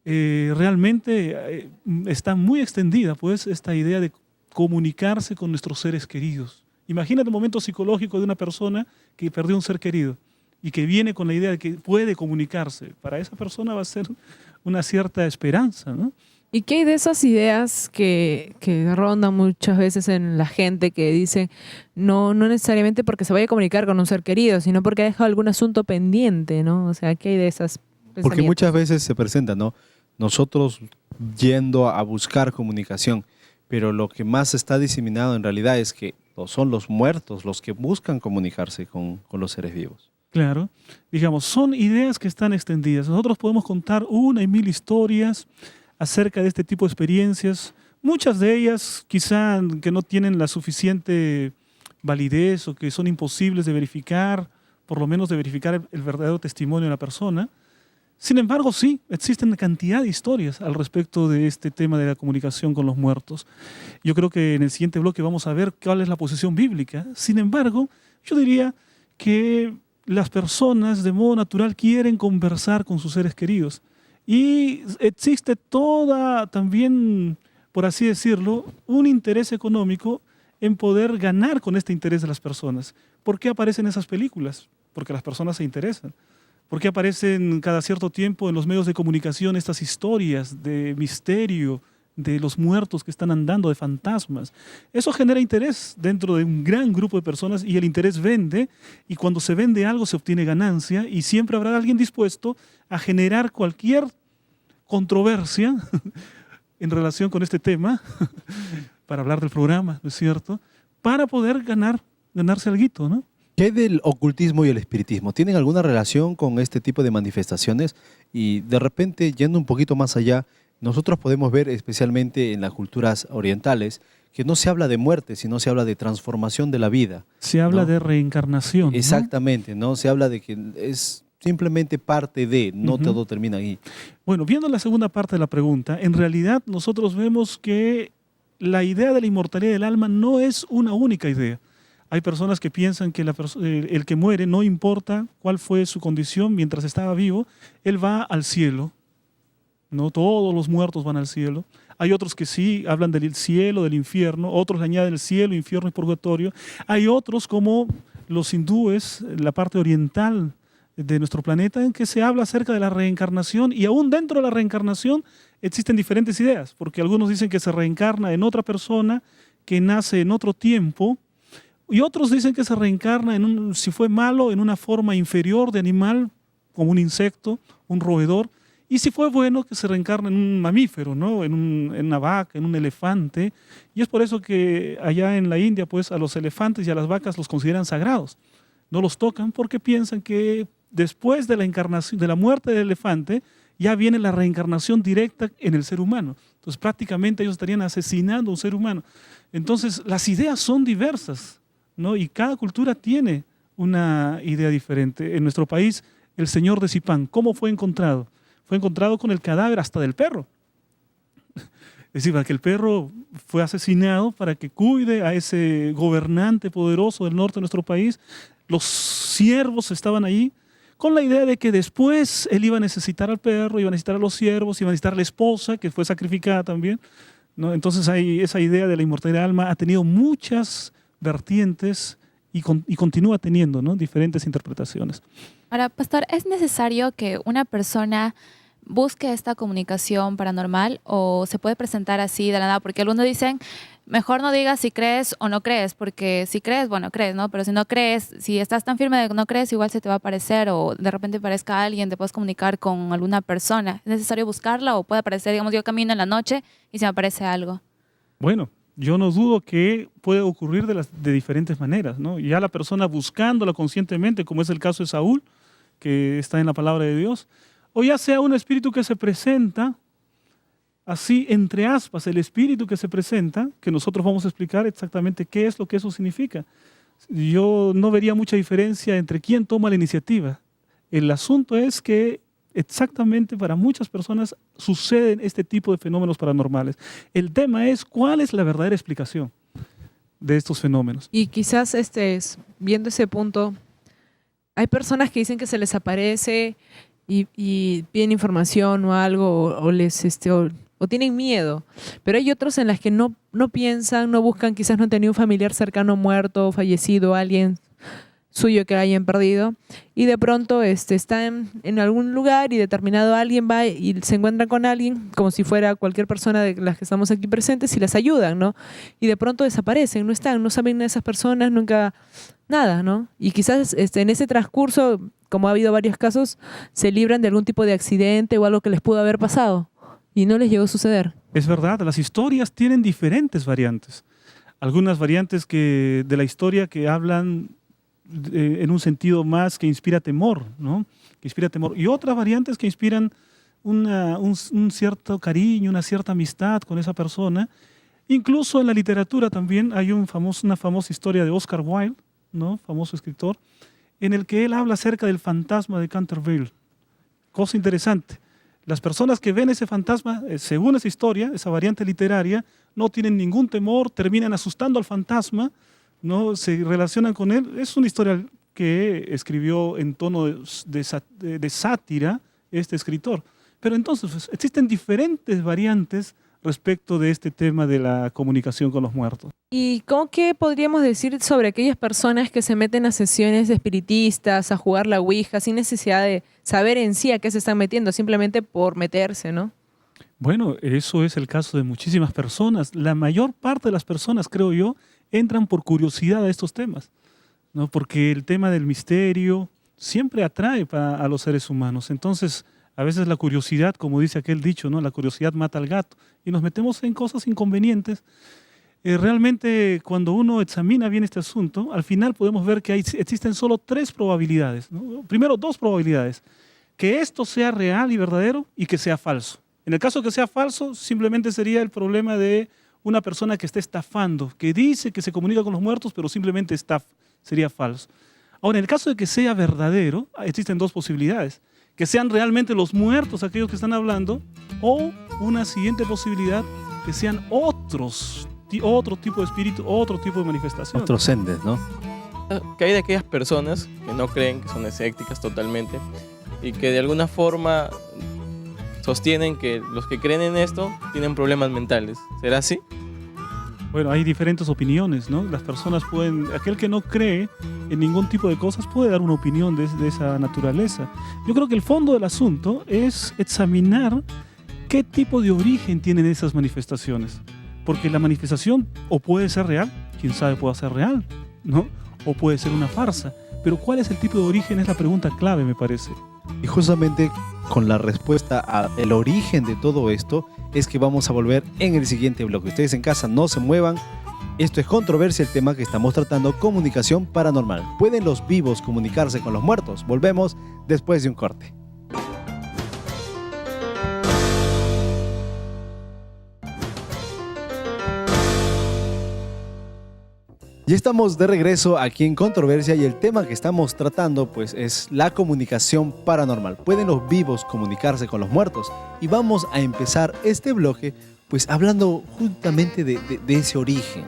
Realmente está muy extendida, pues, esta idea de comunicarse con nuestros seres queridos. Imagínate el momento psicológico de una persona que perdió un ser querido y que viene con la idea de que puede comunicarse. Para esa persona va a ser una cierta esperanza, ¿no? ¿Y qué hay de esas ideas que rondan muchas veces en la gente que dicen no necesariamente porque se vaya a comunicar con un ser querido, sino porque ha dejado algún asunto pendiente, ¿no? O sea, ¿qué hay de esas pensamientos? Porque muchas veces se presenta, ¿no? Nosotros yendo a buscar comunicación, pero lo que más está diseminado en realidad es que son los muertos los que buscan comunicarse con los seres vivos. Claro, digamos, son ideas que están extendidas. Nosotros podemos contar una y mil historias acerca de este tipo de experiencias, muchas de ellas quizá que no tienen la suficiente validez o que son imposibles de verificar, por lo menos de verificar el verdadero testimonio de la persona. Sin embargo, sí, existen una cantidad de historias al respecto de este tema de la comunicación con los muertos. Yo creo que en el siguiente bloque vamos a ver cuál es la posición bíblica. Sin embargo, yo diría que las personas de modo natural quieren conversar con sus seres queridos. Y existe toda, también, por así decirlo, un interés económico en poder ganar con este interés de las personas. ¿Por qué aparecen esas películas? Porque las personas se interesan. ¿Por qué aparecen cada cierto tiempo en los medios de comunicación estas historias de misterio, de los muertos que están andando, de fantasmas? Eso genera interés dentro de un gran grupo de personas y el interés vende, y cuando se vende algo se obtiene ganancia y siempre habrá alguien dispuesto a generar cualquier controversia en relación con este tema para hablar del programa, ¿no es cierto? Para poder ganarse alguito, ¿no? ¿Qué del ocultismo y el espiritismo? ¿Tienen alguna relación con este tipo de manifestaciones? Y de repente, yendo un poquito más allá, nosotros podemos ver, especialmente en las culturas orientales, que no se habla de muerte, sino se habla de transformación de la vida. Se habla, ¿no?, de reencarnación, ¿no? Exactamente, ¿no? Se habla de que es simplemente parte de, no todo termina ahí. Bueno, viendo la segunda parte de la pregunta, en realidad nosotros vemos que la idea de la inmortalidad del alma no es una única idea. Hay personas que piensan que el que muere, no importa cuál fue su condición mientras estaba vivo, él va al cielo. No todos los muertos van al cielo. Hay otros que sí hablan del cielo, del infierno, otros le añaden el cielo, infierno y purgatorio. Hay otros, como los hindúes, la parte oriental de nuestro planeta, en que se habla acerca de la reencarnación, y aún dentro de la reencarnación existen diferentes ideas, porque algunos dicen que se reencarna en otra persona que nace en otro tiempo, y otros dicen que se reencarna si fue malo, en una forma inferior de animal, como un insecto, un roedor, Y si fue bueno que se reencarne en un mamífero, ¿no? En una vaca, en un elefante. Y es por eso que allá en la India, pues a los elefantes y a las vacas los consideran sagrados. No los tocan porque piensan que después de la encarnación, de la muerte del elefante, ya viene la reencarnación directa en el ser humano. Entonces prácticamente ellos estarían asesinando a un ser humano. Entonces las ideas son diversas, ¿no? Y cada cultura tiene una idea diferente. En nuestro país, el señor de Zipán, ¿cómo fue encontrado? Fue encontrado con el cadáver hasta del perro. Es decir, para que el perro fue asesinado para que cuide a ese gobernante poderoso del norte de nuestro país. Los siervos estaban ahí con la idea de que después él iba a necesitar al perro, iba a necesitar a los siervos, iba a necesitar a la esposa, que fue sacrificada también, ¿no? Entonces esa idea de la inmortalidad del alma ha tenido muchas vertientes y continúa teniendo, ¿no? Diferentes interpretaciones. Ahora, pastor, ¿es necesario que una persona busque esta comunicación paranormal o se puede presentar así de la nada? Porque algunos dicen, mejor no digas si crees o no crees, porque si crees, bueno, crees, ¿no? Pero si no crees, si estás tan firme de que no crees, igual se te va a aparecer o de repente aparezca alguien, te puedes comunicar con alguna persona. ¿Es necesario buscarla o puede aparecer, digamos, yo camino en la noche y se me aparece algo? Bueno, yo no dudo que puede ocurrir de diferentes maneras, ¿no? Ya la persona buscándola conscientemente, como es el caso de Saúl, que está en la palabra de Dios, o ya sea un espíritu que se presenta, así entre aspas, el espíritu que se presenta, que nosotros vamos a explicar exactamente qué es lo que eso significa. Yo no vería mucha diferencia entre quién toma la iniciativa. El asunto es que exactamente para muchas personas suceden este tipo de fenómenos paranormales. El tema es cuál es la verdadera explicación de estos fenómenos. Y quizás viendo ese punto, hay personas que dicen que se les aparece y piden información o algo o tienen miedo, pero hay otros en las que no piensan, no buscan, quizás no han tenido un familiar cercano muerto, fallecido, alguien suyo que hayan perdido, y de pronto están en algún lugar y determinado alguien va y se encuentra con alguien, como si fuera cualquier persona de las que estamos aquí presentes, y las ayudan, ¿no? Y de pronto desaparecen, no están, no saben de esas personas, nunca, nada, ¿no? Y quizás en ese transcurso, como ha habido varios casos, se libran de algún tipo de accidente o algo que les pudo haber pasado y no les llegó a suceder. Es verdad, las historias tienen diferentes variantes. Algunas variantes de la historia que hablan en un sentido más que inspira temor, ¿no? Que inspira temor. Y otras variantes que inspiran un cierto cariño, una cierta amistad con esa persona. Incluso en la literatura también hay una famosa historia de Oscar Wilde, ¿no? Famoso escritor, en el que él habla acerca del fantasma de Canterville. Cosa interesante. Las personas que ven ese fantasma, según esa historia, esa variante literaria, no tienen ningún temor, terminan asustando al fantasma, ¿no? Se relacionan con él. Es una historia que escribió en tono de sátira este escritor. Pero entonces pues, existen diferentes variantes respecto de este tema de la comunicación con los muertos. ¿Y qué podríamos decir sobre aquellas personas que se meten a sesiones de espiritistas, a jugar la ouija, sin necesidad de saber en sí a qué se están metiendo, simplemente por meterse, ¿no? Bueno, eso es el caso de muchísimas personas. La mayor parte de las personas, creo yo, entran por curiosidad a estos temas, ¿no? Porque el tema del misterio siempre atrae a los seres humanos. Entonces, a veces la curiosidad, como dice aquel dicho, ¿no? La curiosidad mata al gato, y nos metemos en cosas inconvenientes. Realmente, cuando uno examina bien este asunto, al final podemos ver que existen solo 3 probabilidades, ¿no? Primero, 2 probabilidades. Que esto sea real y verdadero y que sea falso. En el caso que sea falso, simplemente sería el problema de una persona que está estafando, que dice que se comunica con los muertos, pero simplemente sería falso. Ahora, en el caso de que sea verdadero, existen 2 posibilidades. Que sean realmente los muertos aquellos que están hablando, o una siguiente posibilidad, que sean otro tipo de espíritu, otro tipo de manifestación. Otros entes, ¿no? Que hay de aquellas personas que no creen, que son escépticas totalmente, y que de alguna forma sostienen que los que creen en esto tienen problemas mentales. ¿Será así? Bueno, hay diferentes opiniones, ¿no? Las personas aquel que no cree en ningún tipo de cosas puede dar una opinión de esa naturaleza. Yo creo que el fondo del asunto es examinar qué tipo de origen tienen esas manifestaciones. Porque la manifestación o puede ser real, quién sabe, puede ser real, ¿no? O puede ser una farsa. pero ¿cuál es el tipo de origen? Es la pregunta clave, me parece. Y justamente con la respuesta al origen de todo esto es que vamos a volver en el siguiente bloque. Ustedes en casa no se muevan. Esto es Controversia, el tema que estamos tratando, comunicación paranormal. ¿Pueden los vivos comunicarse con los muertos? Volvemos después de un corte. Ya estamos de regreso aquí en Controversia y el tema que estamos tratando pues es la comunicación paranormal. ¿Pueden los vivos comunicarse con los muertos? Y vamos a empezar este bloque pues hablando justamente de ese origen.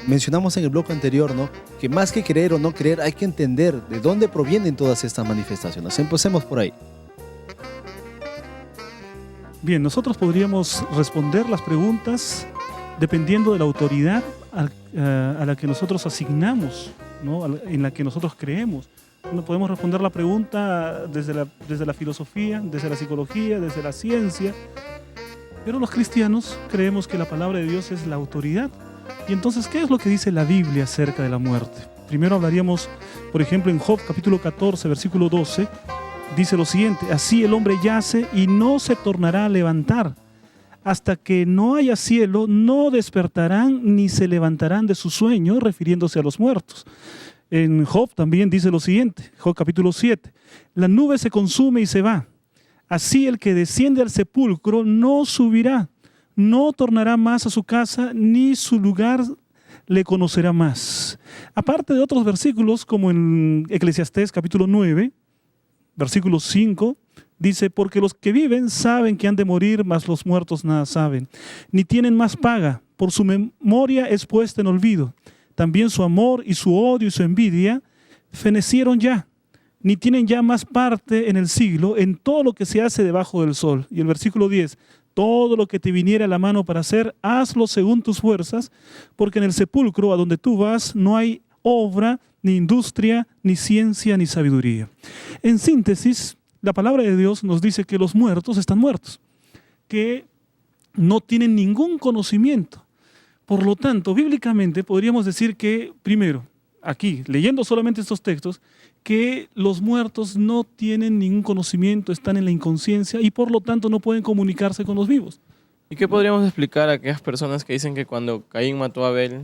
Mencionamos en el bloque anterior, ¿no?, que más que creer o no creer hay que entender de dónde provienen todas estas manifestaciones. Empecemos por ahí. Bien, nosotros podríamos responder las preguntas dependiendo de la autoridad a la que nosotros asignamos, ¿no?, en la que nosotros creemos. No podemos responder la pregunta desde la filosofía, desde la psicología, desde la ciencia, pero los cristianos creemos que la palabra de Dios es la autoridad. Y entonces, ¿qué es lo que dice la Biblia acerca de la muerte? Primero hablaríamos, por ejemplo, en Job capítulo 14, versículo 12, dice lo siguiente: así el hombre yace y no se tornará a levantar. Hasta que no haya cielo, no despertarán ni se levantarán de su sueño, refiriéndose a los muertos. En Job también dice lo siguiente, Job capítulo 7, la nube se consume y se va. Así el que desciende al sepulcro no subirá, no tornará más a su casa, ni su lugar le conocerá más. Aparte de otros versículos, como en Eclesiastés capítulo 9, versículo 5, dice, porque los que viven saben que han de morir, mas los muertos nada saben, ni tienen más paga, por su memoria es puesta en olvido. También su amor y su odio y su envidia fenecieron ya, ni tienen ya más parte en el siglo, en todo lo que se hace debajo del sol. Y el versículo 10, todo lo que te viniera a la mano para hacer, hazlo según tus fuerzas, porque en el sepulcro a donde tú vas no hay obra, ni industria, ni ciencia, ni sabiduría. En síntesis, la palabra de Dios nos dice que los muertos están muertos, que no tienen ningún conocimiento. Por lo tanto, bíblicamente podríamos decir que, primero, aquí, leyendo solamente estos textos, que los muertos no tienen ningún conocimiento, están en la inconsciencia y por lo tanto no pueden comunicarse con los vivos. ¿Y qué podríamos explicar a aquellas personas que dicen que cuando Caín mató a Abel,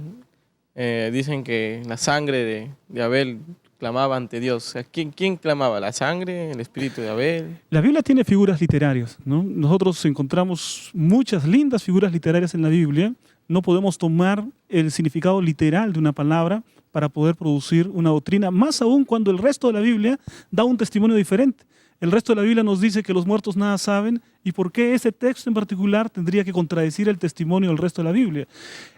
dicen que la sangre de Abel clamaba ante Dios? O sea, ¿quién clamaba? ¿La sangre? ¿El espíritu de Abel? La Biblia tiene figuras literarias, ¿no? Nosotros encontramos muchas lindas figuras literarias en la Biblia. No podemos tomar el significado literal de una palabra para poder producir una doctrina, más aún cuando el resto de la Biblia da un testimonio diferente. El resto de la Biblia nos dice que los muertos nada saben, y por qué ese texto en particular tendría que contradecir el testimonio del resto de la Biblia.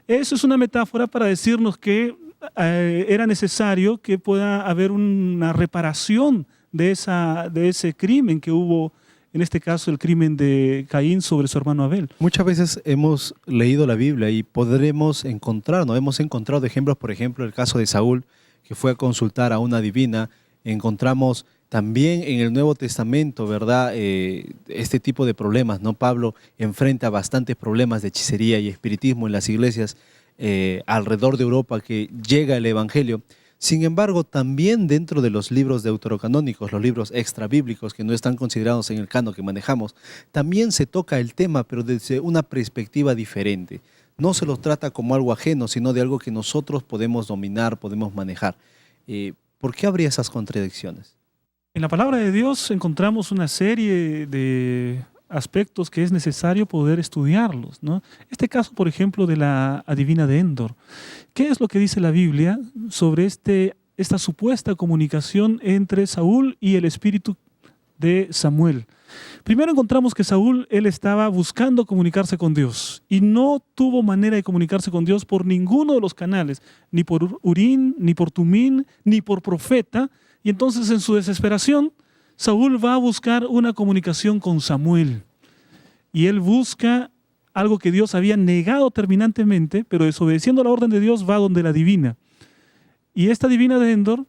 Eso es una metáfora para decirnos que era necesario que pueda haber una reparación de ese crimen que hubo, en este caso el crimen de Caín sobre su hermano Abel. Muchas veces hemos leído la Biblia y podremos encontrar, ¿no? Hemos encontrado ejemplos, por ejemplo, el caso de Saúl, que fue a consultar a una divina. Encontramos también en el Nuevo Testamento, ¿verdad?, este tipo de problemas, ¿no? Pablo enfrenta bastantes problemas de hechicería y espiritismo en las iglesias alrededor de Europa, que llega el Evangelio. Sin embargo, también dentro de los libros deuterocanónicos, los libros extrabíblicos que no están considerados en el canon que manejamos, también se toca el tema, pero desde una perspectiva diferente. No se los trata como algo ajeno, sino de algo que nosotros podemos dominar, podemos manejar. ¿Por qué habría esas contradicciones? En la palabra de Dios encontramos una serie de aspectos que es necesario poder estudiarlos, ¿no? Este caso, por ejemplo, de la adivina de Endor. ¿Qué es lo que dice la Biblia sobre esta supuesta comunicación entre Saúl y el espíritu de Samuel? Primero encontramos que Saúl, él estaba buscando comunicarse con Dios y no tuvo manera de comunicarse con Dios por ninguno de los canales, ni por Urín, ni por Tumín, ni por profeta. Y entonces en su desesperación, Saúl va a buscar una comunicación con Samuel. Y él busca algo que Dios había negado terminantemente, pero desobedeciendo la orden de Dios va donde la divina. Y esta divina de Endor,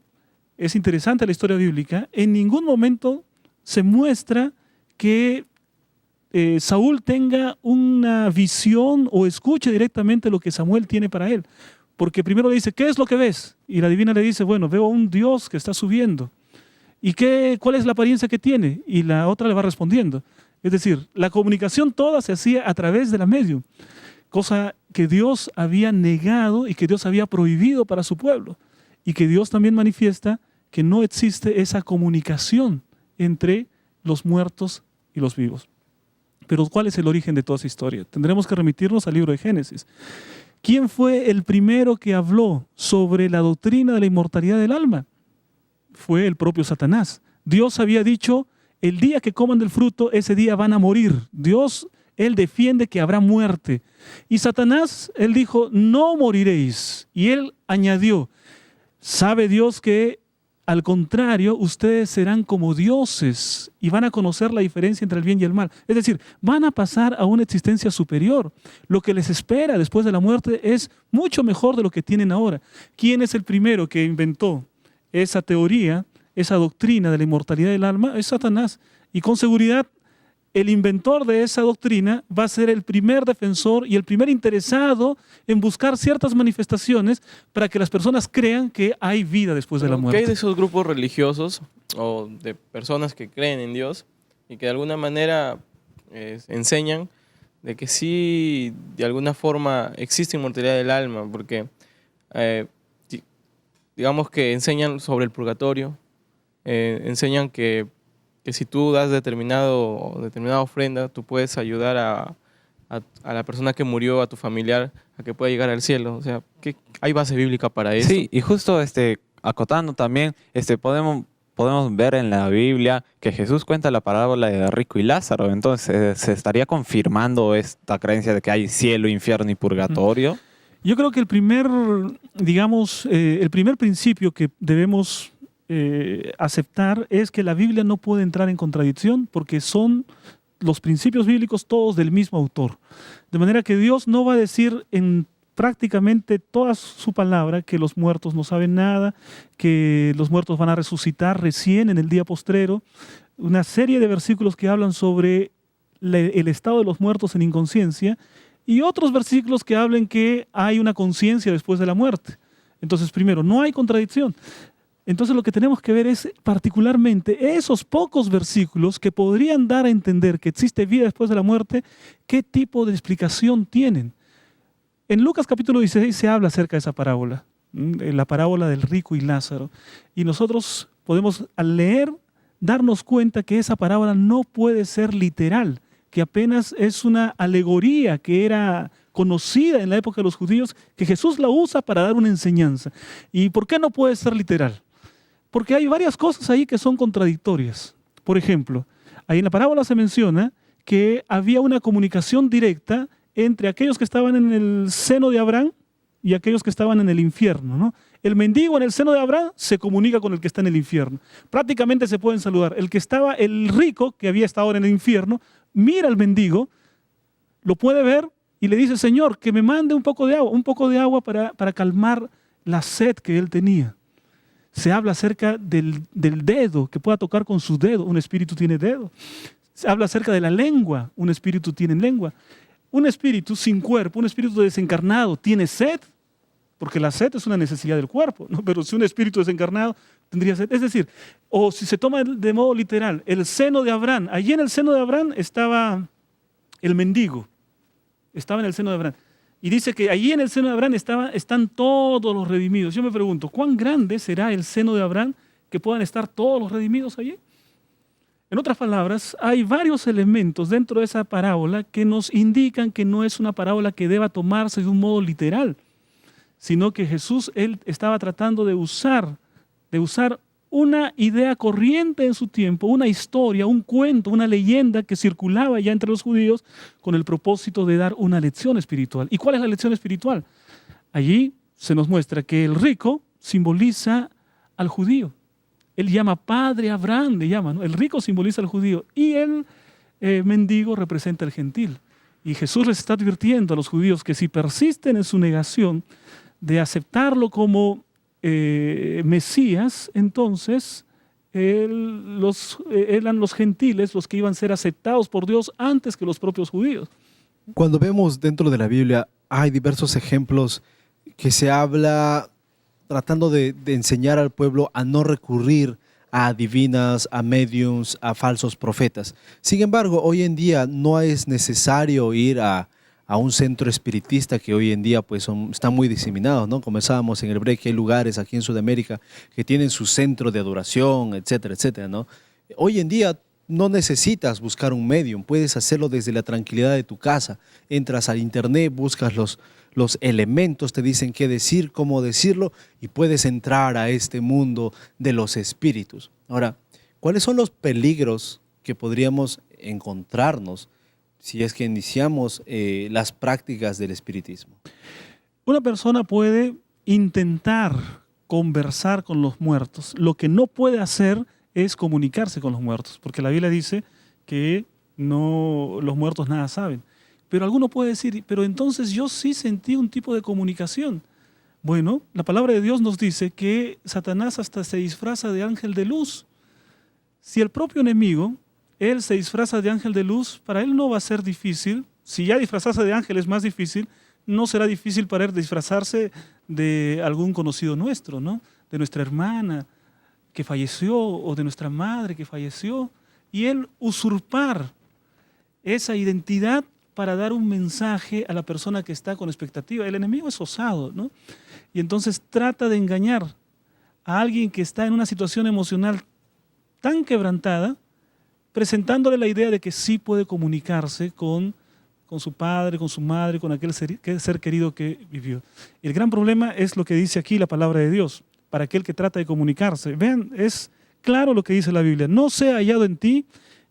es interesante la historia bíblica, en ningún momento se muestra que Saúl tenga una visión o escuche directamente lo que Samuel tiene para él. Porque primero le dice, ¿qué es lo que ves? Y la divina le dice, bueno, veo a un Dios que está subiendo. ¿Y cuál es la apariencia que tiene? Y la otra le va respondiendo. Es decir, la comunicación toda se hacía a través de la medium, cosa que Dios había negado y que Dios había prohibido para su pueblo. Y que Dios también manifiesta que no existe esa comunicación entre los muertos y los vivos. Pero ¿cuál es el origen de toda esa historia? Tendremos que remitirnos al libro de Génesis. ¿Quién fue el primero que habló sobre la doctrina de la inmortalidad del alma? Fue el propio Satanás. Dios había dicho, el día que coman del fruto, ese día van a morir. Dios, Él defiende que habrá muerte. Y Satanás, Él dijo, no moriréis. Y Él añadió, sabe Dios que al contrario, ustedes serán como dioses y van a conocer la diferencia entre el bien y el mal. Es decir, van a pasar a una existencia superior. Lo que les espera después de la muerte es mucho mejor de lo que tienen ahora. ¿Quién es el primero que inventó esa teoría, esa doctrina de la inmortalidad del alma? Es Satanás. Y con seguridad, el inventor de esa doctrina va a ser el primer defensor y el primer interesado en buscar ciertas manifestaciones para que las personas crean que hay vida después de la muerte. ¿Qué hay de esos grupos religiosos o de personas que creen en Dios y que de alguna manera enseñan de que sí, de alguna forma existe inmortalidad del alma? Porque digamos que enseñan sobre el purgatorio, enseñan que si tú das determinada ofrenda, tú puedes ayudar a la persona que murió, a tu familiar, a que pueda llegar al cielo. O sea, ¿hay base bíblica para eso? Sí, y justo acotando también, podemos ver en la Biblia que Jesús cuenta la parábola de rico y Lázaro. Entonces, ¿se estaría confirmando esta creencia de que hay cielo, infierno y purgatorio? Yo creo que el primer principio que debemos aceptar es que la Biblia no puede entrar en contradicción porque son los principios bíblicos todos del mismo autor. De manera que Dios no va a decir en prácticamente toda su palabra que los muertos no saben nada, que los muertos van a resucitar recién en el día postrero. Una serie de versículos que hablan sobre el estado de los muertos en inconsciencia y otros versículos que hablan que hay una conciencia después de la muerte. Entonces, primero, no hay contradicción. Entonces lo que tenemos que ver es particularmente esos pocos versículos que podrían dar a entender que existe vida después de la muerte, qué tipo de explicación tienen. En Lucas capítulo 16 se habla acerca de esa parábola, la parábola del rico y Lázaro. Y nosotros podemos al leer darnos cuenta que esa parábola no puede ser literal, que apenas es una alegoría que era conocida en la época de los judíos, que Jesús la usa para dar una enseñanza. ¿Y por qué no puede ser literal? Porque hay varias cosas ahí que son contradictorias. Por ejemplo, ahí en la parábola se menciona que había una comunicación directa entre aquellos que estaban en el seno de Abraham y aquellos que estaban en el infierno, ¿no? El mendigo en el seno de Abraham se comunica con el que está en el infierno. Prácticamente se pueden saludar. El rico, que había estado en el infierno, mira al mendigo, lo puede ver y le dice, Señor, que me mande un poco de agua para calmar la sed que él tenía. Se habla acerca del dedo, que pueda tocar con su dedo. Un espíritu tiene dedo. Se habla acerca de la lengua. Un espíritu tiene lengua. Un espíritu sin cuerpo, un espíritu desencarnado, tiene sed, porque la sed es una necesidad del cuerpo, ¿no? Pero si un espíritu desencarnado tendría sed. Es decir, o si se toma de modo literal, el seno de Abraham. Allí en el seno de Abraham estaba el mendigo. Estaba en el seno de Abraham. Y dice que allí en el seno de Abraham están todos los redimidos. Yo me pregunto, ¿cuán grande será el seno de Abraham que puedan estar todos los redimidos allí? En otras palabras, hay varios elementos dentro de esa parábola que nos indican que no es una parábola que deba tomarse de un modo literal, sino que Jesús, él estaba tratando de usar una idea corriente en su tiempo, una historia, un cuento, una leyenda que circulaba ya entre los judíos con el propósito de dar una lección espiritual. ¿Y cuál es la lección espiritual? Allí se nos muestra que el rico simboliza al judío. Él llama padre Abraham, le llama, ¿no? El rico simboliza al judío y el mendigo representa al gentil. Y Jesús les está advirtiendo a los judíos que si persisten en su negación de aceptarlo como Mesías, entonces eran los gentiles los que iban a ser aceptados por Dios antes que los propios judíos. Cuando vemos dentro de la Biblia hay diversos ejemplos que se habla tratando de enseñar al pueblo a no recurrir a adivinas, a mediums, a falsos profetas. Sin embargo, hoy en día no es necesario ir a un centro espiritista que hoy en día pues están muy diseminados, ¿no? Comenzábamos en el break, que hay lugares aquí en Sudamérica que tienen su centro de adoración, etcétera, etcétera, ¿no? Hoy en día no necesitas buscar un medium, puedes hacerlo desde la tranquilidad de tu casa. Entras al internet, buscas los elementos, te dicen qué decir, cómo decirlo, y puedes entrar a este mundo de los espíritus. Ahora, ¿cuáles son los peligros que podríamos encontrarnos si es que iniciamos las prácticas del espiritismo? Una persona puede intentar conversar con los muertos. Lo que no puede hacer es comunicarse con los muertos, porque la Biblia dice que los muertos nada saben. Pero alguno puede decir, pero entonces yo sí sentí un tipo de comunicación. Bueno, la palabra de Dios nos dice que Satanás hasta se disfraza de ángel de luz. Si el propio enemigo, él se disfraza de ángel de luz, para él no va a ser difícil. Si ya disfrazarse de ángel es más difícil, no será difícil para él disfrazarse de algún conocido nuestro, ¿no? De nuestra hermana que falleció o de nuestra madre que falleció. Y él usurpar esa identidad para dar un mensaje a la persona que está con expectativa. El enemigo es osado, ¿no? Y entonces trata de engañar a alguien que está en una situación emocional tan quebrantada, presentándole la idea de que sí puede comunicarse con su padre, con su madre, con aquel ser querido que vivió. El gran problema es lo que dice aquí la palabra de Dios, para aquel que trata de comunicarse. Vean, es claro lo que dice la Biblia. No sea hallado en ti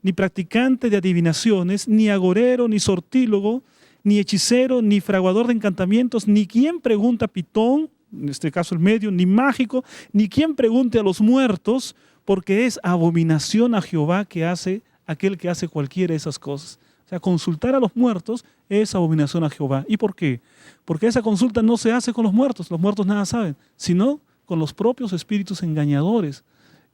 ni practicante de adivinaciones, ni agorero, ni sortílogo, ni hechicero, ni fraguador de encantamientos, ni quien pregunta pitón, en este caso el medio, ni mágico, ni quien pregunte a los muertos, porque es abominación a Jehová que hace aquel que hace cualquiera de esas cosas. O sea, consultar a los muertos es abominación a Jehová. ¿Y por qué? Porque esa consulta no se hace con los muertos nada saben, sino con los propios espíritus engañadores.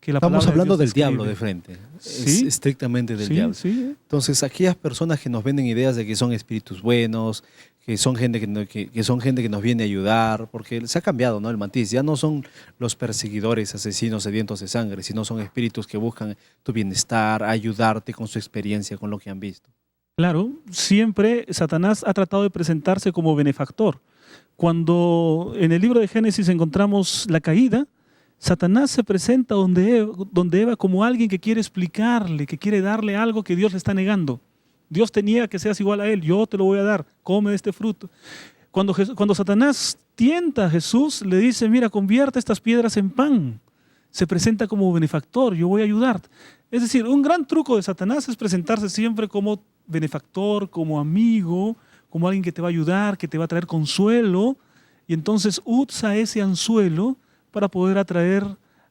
Que la Estamos hablando del describe. diablo de frente, Sí. estrictamente del Sí, diablo. sí. Entonces, aquellas personas que nos venden ideas de que son espíritus buenos, que son gente que son gente que nos viene a ayudar, porque se ha cambiado, ¿no? El matiz, ya no son los perseguidores, asesinos, sedientos de sangre, sino son espíritus que buscan tu bienestar, ayudarte con su experiencia, con lo que han visto. Claro, siempre Satanás ha tratado de presentarse como benefactor. Cuando en el libro de Génesis encontramos la caída, Satanás se presenta donde Eva como alguien que quiere explicarle, que quiere darle algo que Dios le está negando. Dios te niega que seas igual a Él, yo te lo voy a dar, come de este fruto. Cuando Satanás tienta a Jesús, le dice, mira, convierte estas piedras en pan. Se presenta como benefactor, yo voy a ayudarte. Es decir, un gran truco de Satanás es presentarse siempre como benefactor, como amigo, como alguien que te va a ayudar, que te va a traer consuelo. Y entonces usa ese anzuelo para poder atraer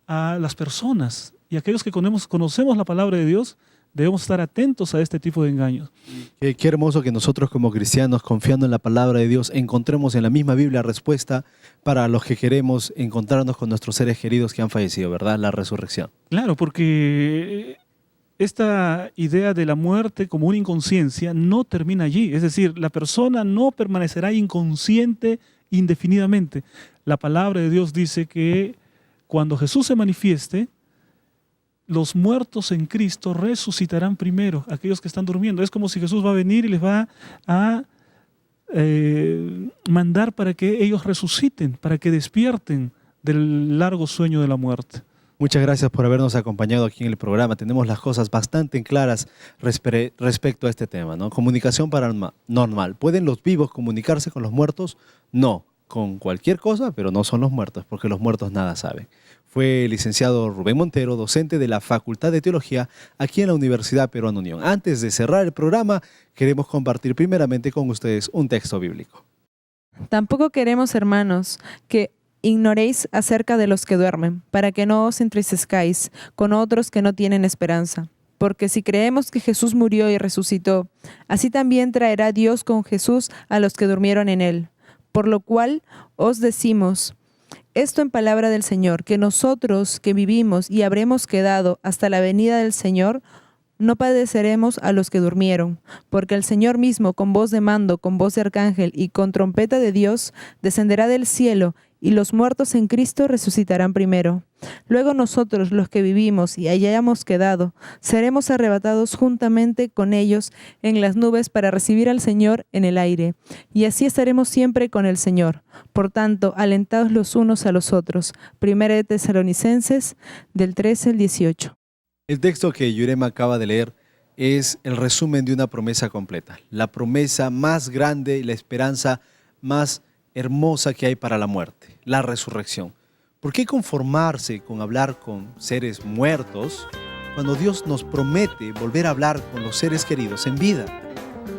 a las personas. Y aquellos que conocemos la palabra de Dios, debemos estar atentos a este tipo de engaños. Qué hermoso que nosotros como cristianos, confiando en la palabra de Dios, encontremos en la misma Biblia respuesta para los que queremos encontrarnos con nuestros seres queridos que han fallecido, ¿verdad? La resurrección. Claro, porque esta idea de la muerte como una inconsciencia no termina allí. Es decir, la persona no permanecerá inconsciente indefinidamente. La palabra de Dios dice que cuando Jesús se manifieste, los muertos en Cristo resucitarán primero, aquellos que están durmiendo. Es como si Jesús va a venir y les va a mandar para que ellos resuciten, para que despierten del largo sueño de la muerte. Muchas gracias por habernos acompañado aquí en el programa. Tenemos las cosas bastante claras respecto a este tema, ¿no? Comunicación paranormal. ¿Pueden los vivos comunicarse con los muertos? No, con cualquier cosa, pero no son los muertos, porque los muertos nada saben. Fue el licenciado Rubén Montero, docente de la Facultad de Teología aquí en la Universidad Peruana Unión. Antes de cerrar el programa, queremos compartir primeramente con ustedes un texto bíblico. Tampoco queremos, hermanos, que ignoréis acerca de los que duermen, para que no os entristezcáis con otros que no tienen esperanza. Porque si creemos que Jesús murió y resucitó, así también traerá Dios con Jesús a los que durmieron en él. Por lo cual os decimos esto en palabra del Señor, que nosotros que vivimos y habremos quedado hasta la venida del Señor, no padeceremos a los que durmieron, porque el Señor mismo, con voz de mando, con voz de arcángel y con trompeta de Dios, descenderá del cielo, y los muertos en Cristo resucitarán primero. Luego nosotros, los que vivimos y hayamos quedado, seremos arrebatados juntamente con ellos en las nubes para recibir al Señor en el aire, y así estaremos siempre con el Señor. Por tanto, alentados los unos a los otros. Primera de Tesalonicenses, del 13 al 18. El texto que Yurema acaba de leer es el resumen de una promesa completa. La promesa más grande y la esperanza más hermosa que hay para la muerte, la resurrección. ¿Por qué conformarse con hablar con seres muertos cuando Dios nos promete volver a hablar con los seres queridos en vida?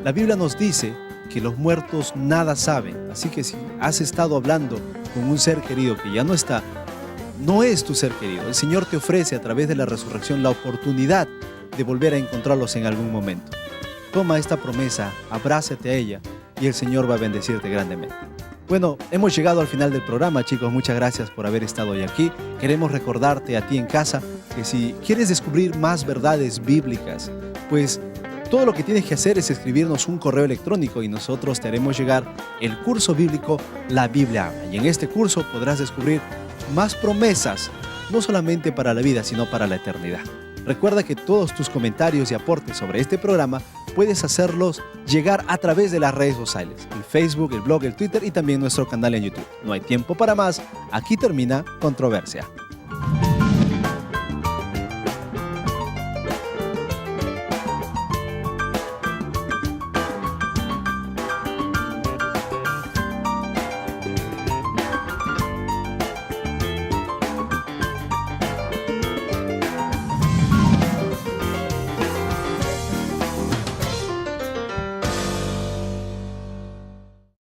La Biblia nos dice que los muertos nada saben, así que si has estado hablando con un ser querido que ya no está, no es tu ser querido. El Señor te ofrece a través de la resurrección la oportunidad de volver a encontrarlos en algún momento. Toma esta promesa, abrázate a ella y el Señor va a bendecirte grandemente. Bueno, hemos llegado al final del programa, chicos. Muchas gracias por haber estado hoy aquí. Queremos recordarte a ti en casa que si quieres descubrir más verdades bíblicas, pues todo lo que tienes que hacer es escribirnos un correo electrónico y nosotros te haremos llegar el curso bíblico La Biblia Habla. Y en este curso podrás descubrir más promesas, no solamente para la vida, sino para la eternidad. Recuerda que todos tus comentarios y aportes sobre este programa puedes hacerlos llegar a través de las redes sociales, el Facebook, el blog, el Twitter y también nuestro canal en YouTube. No hay tiempo para más, aquí termina Controversia.